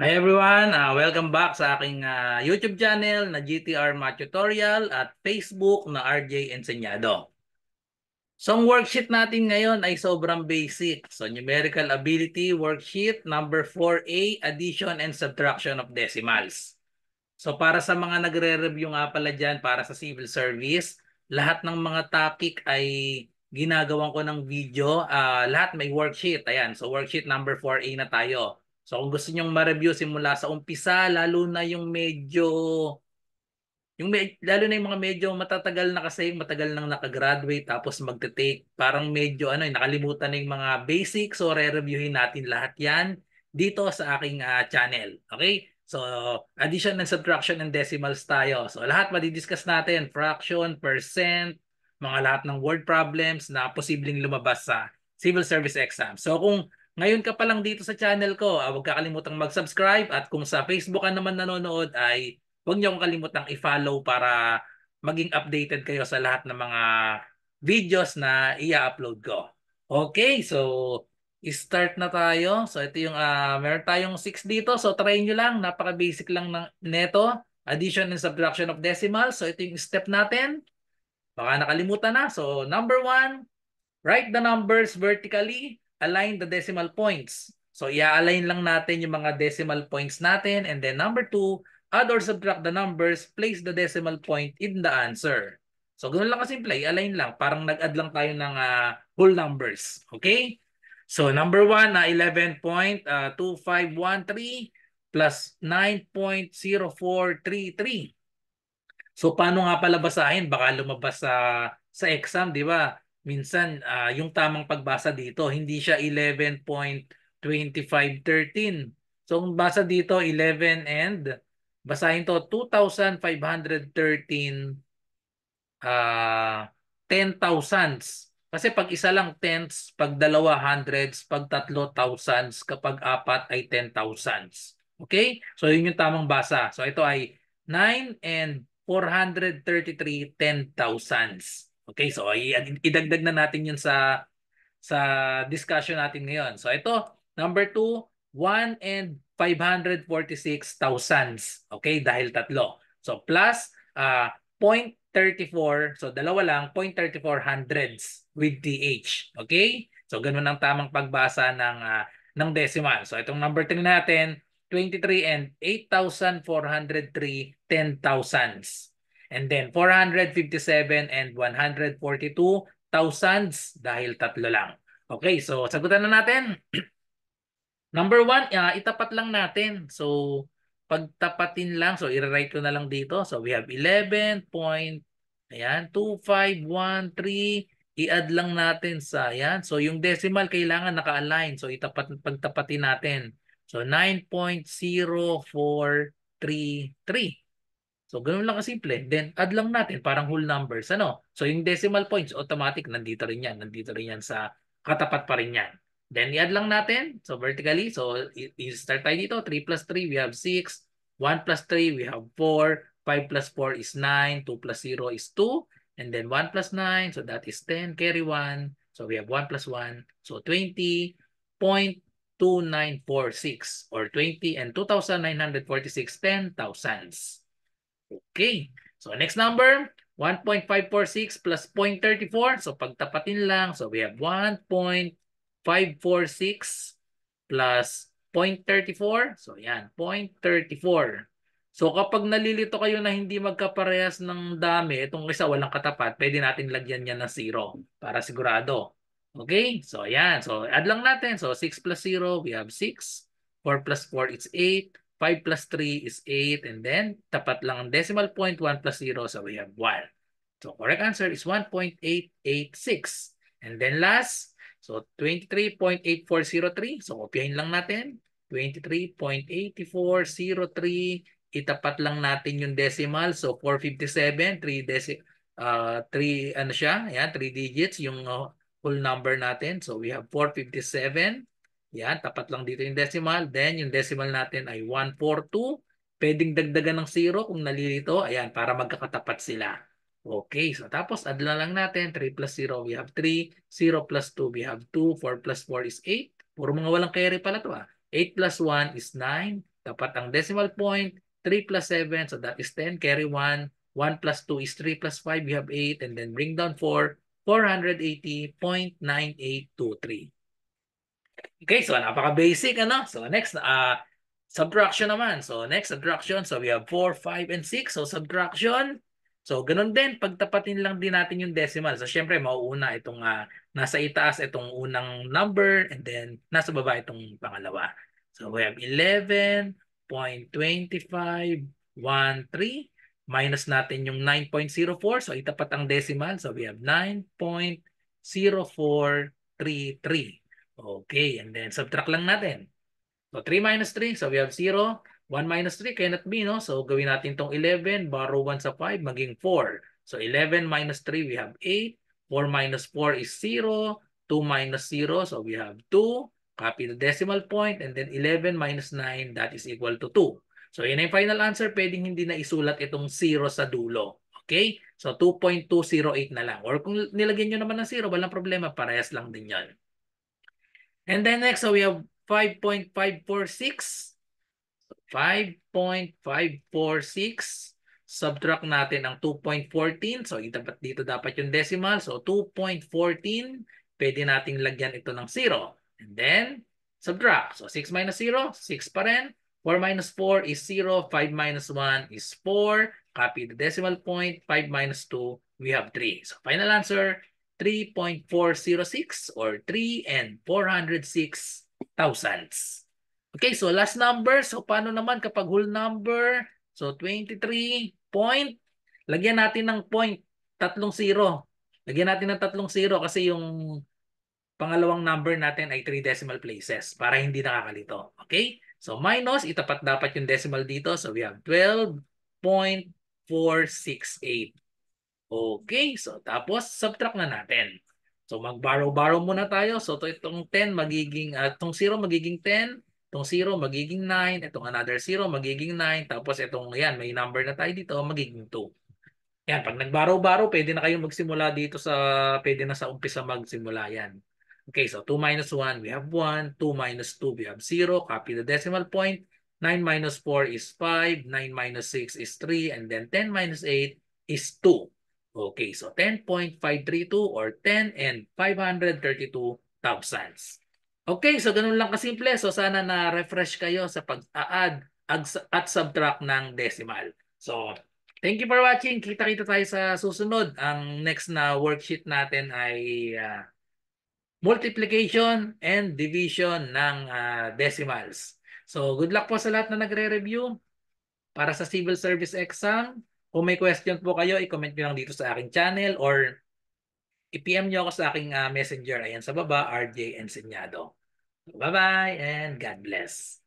Hi everyone, welcome back sa aking YouTube channel na GTR Math Tutorial at Facebook na RJ Enseñado. So ang worksheet natin ngayon ay sobrang basic. So numerical ability worksheet number 4A, addition and subtraction of decimals. So para sa mga nagre-review nga pala dyan para sa civil service, lahat ng mga topic ay ginagawan ko ng video. Lahat may worksheet. Ayan, so worksheet number 4A na tayo. So kung gusto nyong ma-review simula sa umpisa, lalo na yung medyo lalo na yung mga medyo matatagal na kasi, matagal nang nakagraduate tapos magte-take, parang medyo nakalimutan na yung mga basics. So re-reviewin natin lahat yan dito sa aking channel. Okay? So addition and subtraction and decimals tayo. So lahat madidiscuss natin, fraction, percent, mga lahat ng word problems na posibleng lumabas sa civil service exam. So kung ngayon ka pa lang dito sa channel ko, huwag kakalimutang mag-subscribe, at kung sa Facebook ka naman nanonood ay huwag niyo akong kalimutang i-follow para maging updated kayo sa lahat ng mga videos na i-upload ko. Okay, so start na tayo. So ito yung meron tayong 6 dito. So try nyo lang, napaka-basic lang ng neto. Addition and subtraction of decimals. So ito yung step natin. Baka nakalimutan na. So number 1, write the numbers vertically, align the decimal points. So i-align lang natin yung mga decimal points natin, and then number 2, add or subtract the numbers, place the decimal point in the answer. So ganoon lang kasimple, i-align lang, parang nag-add lang tayo ng whole numbers. Okay? So number 1 na 11.2513 plus 9.0433. So paano nga pala basahin? Baka lumabas sa exam, di ba? Minsan yung tamang pagbasa dito, hindi siya 11.2513. So kung basa dito 11 and basahin to 2,513 ten thousands. Kasi pag isa lang tenths, pag dalawa hundreds, pag tatlo thousands, kapag apat ay 10,000s. Okay? So yun yung tamang basa. So ito ay 9 and 433 10,000s. Okay, so idagdag na natin yun sa discussion natin ngayon. So ito, number 2, 1 and 546 thousands. Okay, dahil tatlo. So plus 0.34, so dalawa lang, 0.34 hundreds with TH. Okay? So ganun ang tamang pagbasa ng decimal. So itong number 3 natin, 23 and 8,403 10,000s. And then 457 and 142 thousands dahil tatlo lang. Okay, so sagutan na natin. Number 1, itapat lang natin. So pagtapatin lang, so i-write ko na lang dito. So we have 11 point, ayan, 2513. I-add lang natin sa, ayan. So yung decimal kailangan naka-align. So pagtapatin natin. So 9.0433. So, ganoon lang kasimple. Then, add lang natin parang whole numbers. Ano? So, yung decimal points, automatic, nandito rin yan. Nandito rin yan sa katapat pa rin yan. Then, i-add lang natin. So, vertically. So, i-start tayo dito. 3 plus 3, we have 6. 1 plus 3, we have 4. 5 plus 4 is 9. 2 plus 0 is 2. And then, 1 plus 9, so that is 10. Carry 1. So, we have 1 plus 1. So, 20.2946 or 20 and 2,946 10,000s. Okay. So next number, 1.546 plus 0.34. So pagtapatin lang. So we have 1.546 plus 0.34. So yan, 0.34. So kapag nalilito kayo na hindi magkaparehas ng dami, itong isa walang katapat, pwede natin lagyan yan ng 0 para sigurado. Okay? So ayan. So add lang natin. So 6 plus 0, we have 6. 4 plus 4 is 8. 5 plus 3 is 8. And then, tapat lang ang decimal point, 1 plus 0. So, we have 1. So, correct answer is 1.886. And then last, so 23.8403. So, kopyahin lang natin. 23.8403. Itapat lang natin yung decimal. So, 457. 3 ano siya? Ayan, 3 digits yung whole number natin. So, we have 457. Yan, tapat lang dito yung decimal. Then, yung decimal natin ay 142. Pwedeng dagdagan ng 0 kung nalilito. Ayan, para magkakatapat sila. Okay, so tapos add lang natin. 3 plus 0, we have 3. 0 plus 2, we have 2. 4 plus 4 is 8. Puro mga walang carry pala to. 8 plus 1 is 9. Tapat ang decimal point, 3 plus 7, so that is 10, carry 1. 1 plus 2 is 3 plus 5, we have 8, and then bring down 4, 480.9823. Okay, so napaka-basic, ano? So next, subtraction naman. So next, subtraction. So we have 4, 5, and 6. So subtraction. So ganun din, pagtapatin lang din natin yung decimal. So syempre, mauuna itong nasa itaas itong unang number and then nasa baba itong pangalawa. So we have 11.2513 minus natin yung 9.04. So itapat ang decimal. So we have 9.0433. Okay, and then subtract lang natin. So 3 minus 3, so we have 0. 1 minus 3 cannot be, no? So gawin natin tong 11, borrow 1 sa 5, maging 4. So 11 minus 3, we have 8. 4 minus 4 is 0. 2 minus 0, so we have 2. Copy the decimal point, and then 11 minus 9, that is equal to 2. So yun yung final answer, pwedeng hindi na isulat itong 0 sa dulo. Okay? So 2.208 na lang. Or kung nilagyan nyo naman ng 0, walang problema, parehas lang din yan. And then next, so we have 5.546. 5.546. Subtract natin ang 2.14. So itapat dito dapat yung decimal. So 2.14. Pwede nating lagyan ito ng 0. And then subtract. So 6 minus 0, 6 pa rin. 4 minus 4 is 0. 5 minus 1 is 4. Copy the decimal point. 5 minus 2, we have 3. So final answer, 3.406 or 3 and 406 thousandths. Okay, so last number. So paano naman kapag whole number? So 23 point. Lagyan natin ng point. Tatlong zero. Lagyan natin ng tatlong zero kasi yung pangalawang number natin ay 3 decimal places para hindi nakakalito. Okay? So minus, itapat dapat yung decimal dito. So we have 12.468. Okay, so tapos subtract na natin. So mag-borrow muna tayo. So itong 10 magiging, itong 0 magiging 10, itong 0 magiging 9, itong another 0 magiging 9, tapos itong, yan, may number na tayo dito, magiging 2. Yan, pag nag-borrow, pwede na kayong magsimula dito pwede na sa umpisa magsimula yan. Okay, so 2 minus 1, we have 1. 2 minus 2, we have 0. Copy the decimal point. 9 minus 4 is 5. 9 minus 6 is 3. And then 10 minus 8 is 2. Okay, so 10.532 or 10 and 532 thousandths. Okay, so ganun lang kasimple. So sana na-refresh kayo sa pag-add at subtract ng decimal. So thank you for watching. Kita-kita tayo sa susunod. Ang next na worksheet natin ay multiplication and division ng decimals. So good luck po sa lahat na nagre-review para sa civil service exam. Kung may question po kayo, i-comment nyo lang dito sa aking channel or i-PM nyo ako sa aking messenger. Ayan sa baba, RJ Enseñado. Bye-bye and God bless.